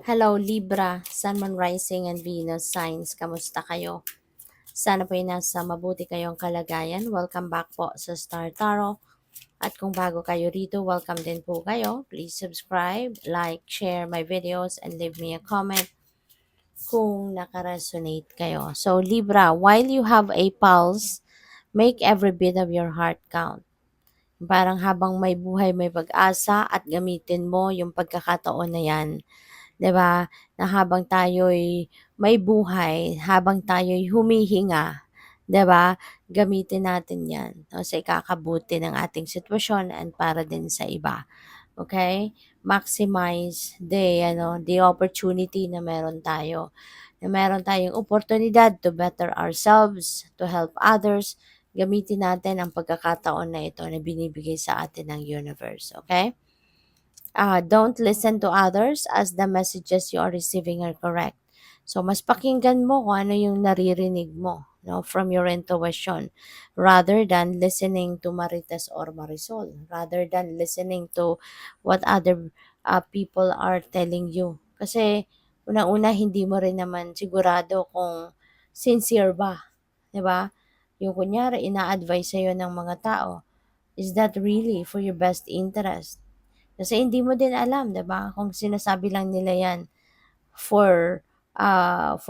Hello Libra, Sun, Moon, Rising, and Venus signs. Kamusta kayo? Sana po ay nasa mabuti kayong kalagayan. Welcome back po sa Star Tarot. At kung bago kayo rito, welcome din po kayo. Please subscribe, like, share my videos, and leave me a comment kung nakaresonate kayo. So Libra, while you have a pulse, make every bit of your heart count. Parang habang may buhay, may pag-asa at gamitin mo yung pagkakataon na yan. 'Di ba, na habang tayo'y may buhay, habang tayo'y humihinga, 'di ba, gamitin natin 'yan, sa ikakabuti ng ating sitwasyon and para din sa iba, okay? Maximize the opportunity na meron tayo, na meron tayong oportunidad to better ourselves, to help others. Gamitin natin ang pagkakataon na ito na binibigay sa atin ng universe, okay? Don't listen to others as the messages you are receiving are correct. So, mas pakinggan mo kung ano yung naririnig mo, no, from your intuition, rather than listening to Marites or Marisol, rather than listening to what other people are telling you. Kasi, una-una, hindi mo rin naman sigurado kung sincere ba, di ba? Yung kunyari, ina-advise sa'yo ng mga tao, is that really for your best interest? Kasi hindi mo din alam, 'di ba? Kung sinasabi lang nila 'yan for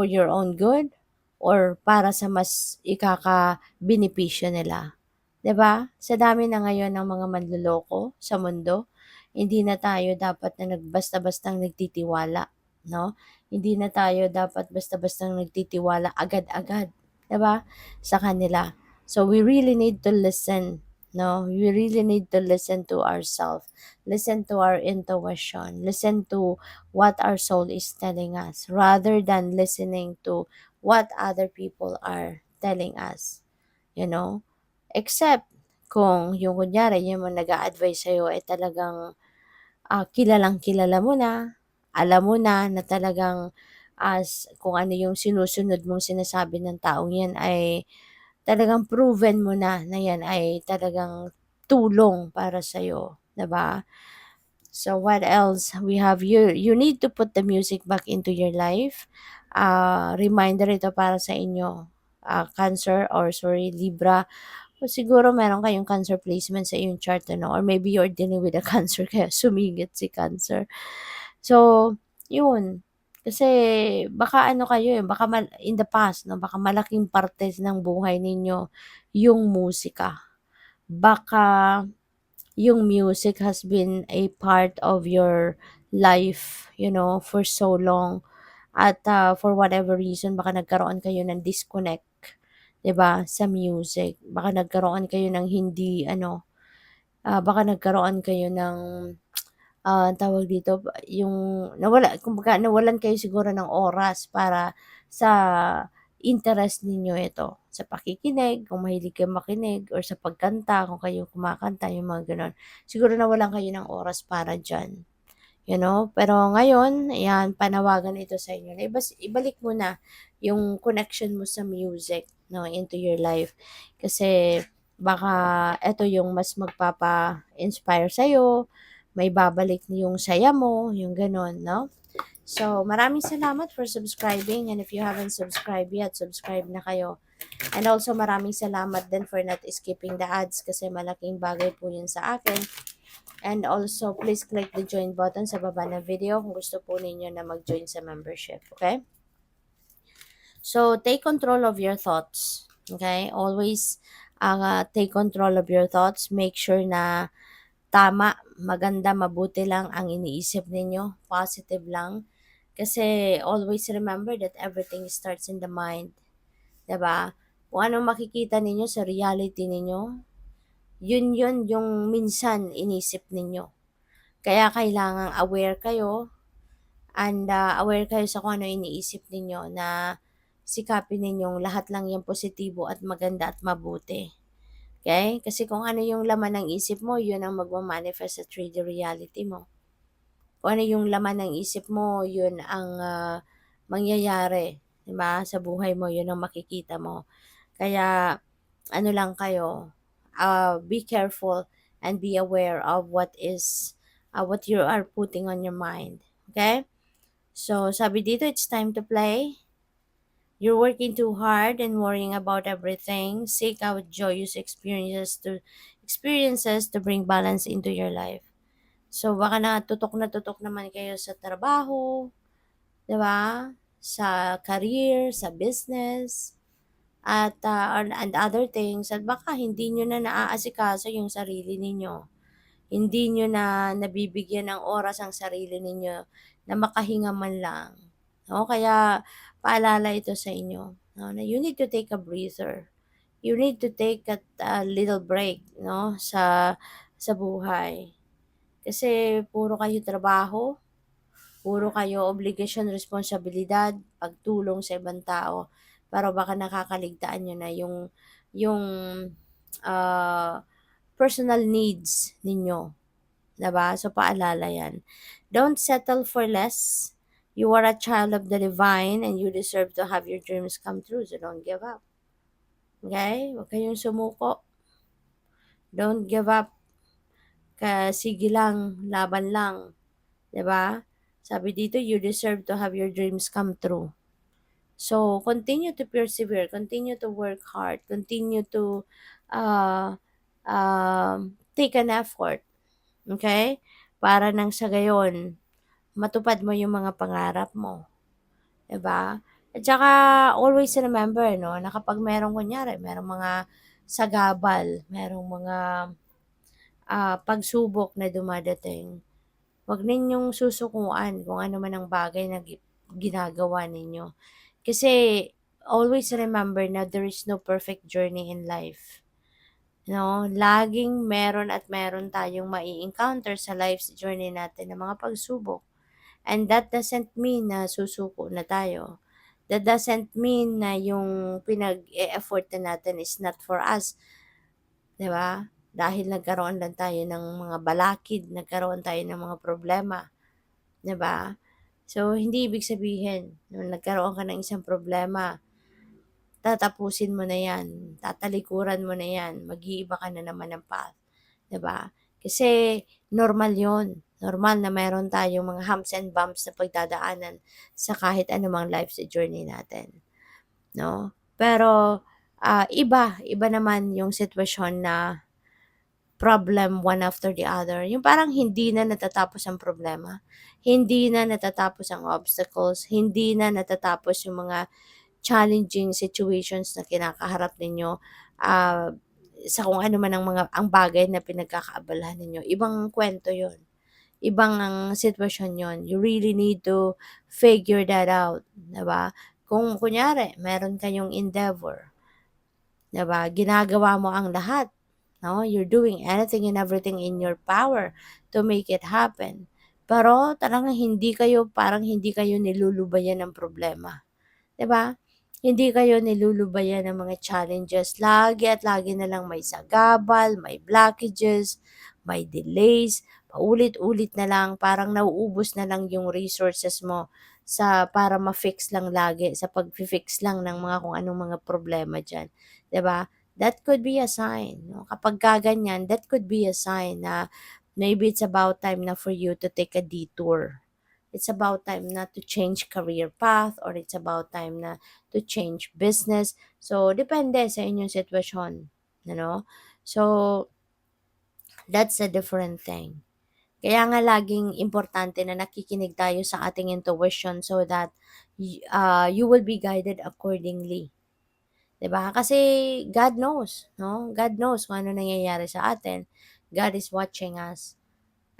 your own good or para sa mas ikakabenepisyo nila, 'di ba? Sa dami na ngayon ng mga manloloko sa mundo, hindi na tayo dapat na basta-bastang nagtitiwala, no? Hindi na tayo dapat basta-bastang nagtitiwala agad-agad, 'di ba? Sa kanila. So we really need to listen, no? We really need to listen to ourselves, listen to our intuition, listen to what our soul is telling us rather than listening to what other people are telling us, you know? Except kung yung kunyari yung mga nag-a-advise sa'yo ay talagang kilalang-kilala mo na, alam mo na talagang kung ano yung sinusunod mong sinasabi ng taong yan ay talagang proven mo na yan ay talagang tulong para sa'yo, 'di ba? So what else? We have you need to put the music back into your life. Reminder ito para sa inyo. Cancer or sorry, Libra. O siguro meron kayong cancer placement sa iyong chart, ano? Or maybe you're dealing with a cancer kaya sumingit si cancer. So, yun. Kasi baka ano kayo eh, baka in the past, no, baka malaking parte ng buhay ninyo yung musika. Baka yung music has been a part of your life, for so long. At for whatever reason, baka nagkaroon kayo ng disconnect, 'di ba, sa music. Baka nagkaroon kayo ng hindi baka nagkaroon kayo ng tawag dito, yung kumbaga nawalan kayo siguro ng oras para sa interest ninyo ito, sa pakikinig, kung mahilig kayong makinig or sa pagkanta, kung kayo kumakanta, yung mga gano'n. Siguro nawalan kayo ng oras para diyan, Pero ngayon, ayan, panawagan ito sa inyo na ibalik mo na yung connection mo sa music, no, into your life. Kasi baka eto yung mas magpapa-inspire sa'yo, may babalik yung saya mo, yung gano'n, no? So, maraming salamat for subscribing, and if you haven't subscribed yet, subscribe na kayo. And also, maraming salamat din for not skipping the ads kasi malaking bagay po yun sa akin. And also, please click the join button sa baba ng video kung gusto po ninyo na mag-join sa membership, okay? So, take control of your thoughts, okay? Always take control of your thoughts. Make sure na tama, maganda, mabuti lang ang iniisip ninyo, positive lang. Kasi always remember that everything starts in the mind, 'di ba? Kung anong makikita ninyo sa reality ninyo, yun yung minsan inisip ninyo. Kaya kailangang aware kayo and aware kayo sa kung ano iniisip ninyo na sikapin ninyong lahat lang yung positibo at maganda at mabuti. Okay? Kasi kung ano yung laman ng isip mo, yun ang magmamanifest sa 3D reality mo. Kung ano yung laman ng isip mo, yun ang mangyayari, 'di ba? Sa buhay mo, yun ang makikita mo. Kaya ano lang kayo, be careful and be aware of what you are putting on your mind. Okay? So, sabi dito, it's time to play. You're working too hard and worrying about everything. Seek out joyous experiences to bring balance into your life. So, baka na tutok naman kayo sa trabaho, 'di ba? Sa career, sa business, at and other things, at baka hindi nyo na naaasikaso yung sarili ninyo. Hindi nyo na nabibigyan ng oras ang sarili ninyo na makahinga man lang. No? Kaya paalala ito sa inyo, no? Na you need to take a breather. You need to take a little break, no, sa buhay. Kasi puro kayo trabaho, puro kayo obligasyon, responsibilidad, pagtulong sa ibang tao. Pero baka nakakaligtaan nyo na yung ah, personal needs ninyo. 'Di ba? So, paalala yan. Don't settle for less. You are a child of the divine and you deserve to have your dreams come true. So, don't give up. Okay? Huwag kayong sumuko. Don't give up. Sige lang, laban lang. 'Di ba? Sabi dito, you deserve to have your dreams come true. So, continue to persevere, continue to work hard, continue to uh, take an effort, okay? Para nang sa gayon, matupad mo yung mga pangarap mo, 'di ba? At saka always remember, no, na kapag merong kunyari, merong mga sagabal, merong mga pagsubok na dumadating, wag ninyong susukuan kung ano man ang bagay na ginagawa ninyo. Kasi always remember na there is no perfect journey in life. No, laging meron at meron tayong mai-encounter sa life's journey natin ng mga pagsubok. And that doesn't mean na susuko na tayo. That doesn't mean na yung pinag-e-effort na natin is not for us, 'di ba? Dahil nagkaroon lang tayo ng mga balakid, nagkaroon tayo ng mga problema, 'di ba? So, hindi ibig sabihin, nung nagkaroon ka ng isang problema, tatapusin mo na yan, tatalikuran mo na yan, mag-iiba ka na naman ng path, 'di ba? Kasi normal 'yon. Normal na meron tayong mga humps and bumps na pagdadaanan sa kahit anumang life sa journey natin, no? Pero iba naman yung sitwasyon na problem one after the other. Yung parang hindi na natatapos ang problema, hindi na natatapos ang obstacles, hindi na natatapos yung mga challenging situations na kinakaharap ninyo, ah, sa kung ano man ang bagay na pinagkakaabalahan ninyo. Ibang kwento 'yun, ibang ang sitwasyon 'yun. You really need to figure that out, 'di ba? Kung kunyari meron kayong endeavor, 'di ba, ginagawa mo ang lahat, no? You're doing anything and everything in your power to make it happen. Pero talagang parang hindi kayo nilulubayan ng problema. 'Di ba? Hindi kayo nilulubayan ng mga challenges. Lagi at lagi na lang may sagabal, may blockages, may delays, paulit-ulit na lang, parang nauubos na lang yung resources mo sa para ma-fix lang lagi, sa pag-fix lang ng mga kung anong mga problema diyan, 'di ba? That could be a sign, no? Kapag ganyan, that could be a sign na maybe it's about time na for you to take a detour. It's about time na to change career path, or it's about time na to change business. So, depende sa inyong sitwasyon. Ano? So, that's a different thing. Kaya nga laging importante na nakikinig tayo sa ating intuition so that you will be guided accordingly. 'Di ba? Kasi God knows, no? God knows kung ano nangyayari sa atin. God is watching us.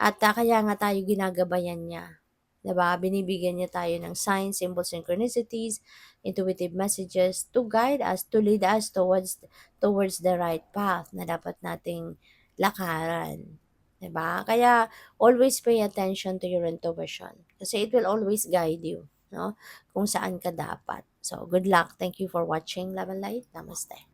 At kaya nga tayo ginagabayan niya. 'Di ba? Binibigyan niya tayo ng signs, symbols, synchronicities, intuitive messages to guide us, to lead us towards the right path na dapat nating lakaran. 'Di ba? Kaya always pay attention to your intuition kasi it will always guide you, no? Kung saan ka dapat. So, good luck. Thank you for watching. Love and light. Namaste.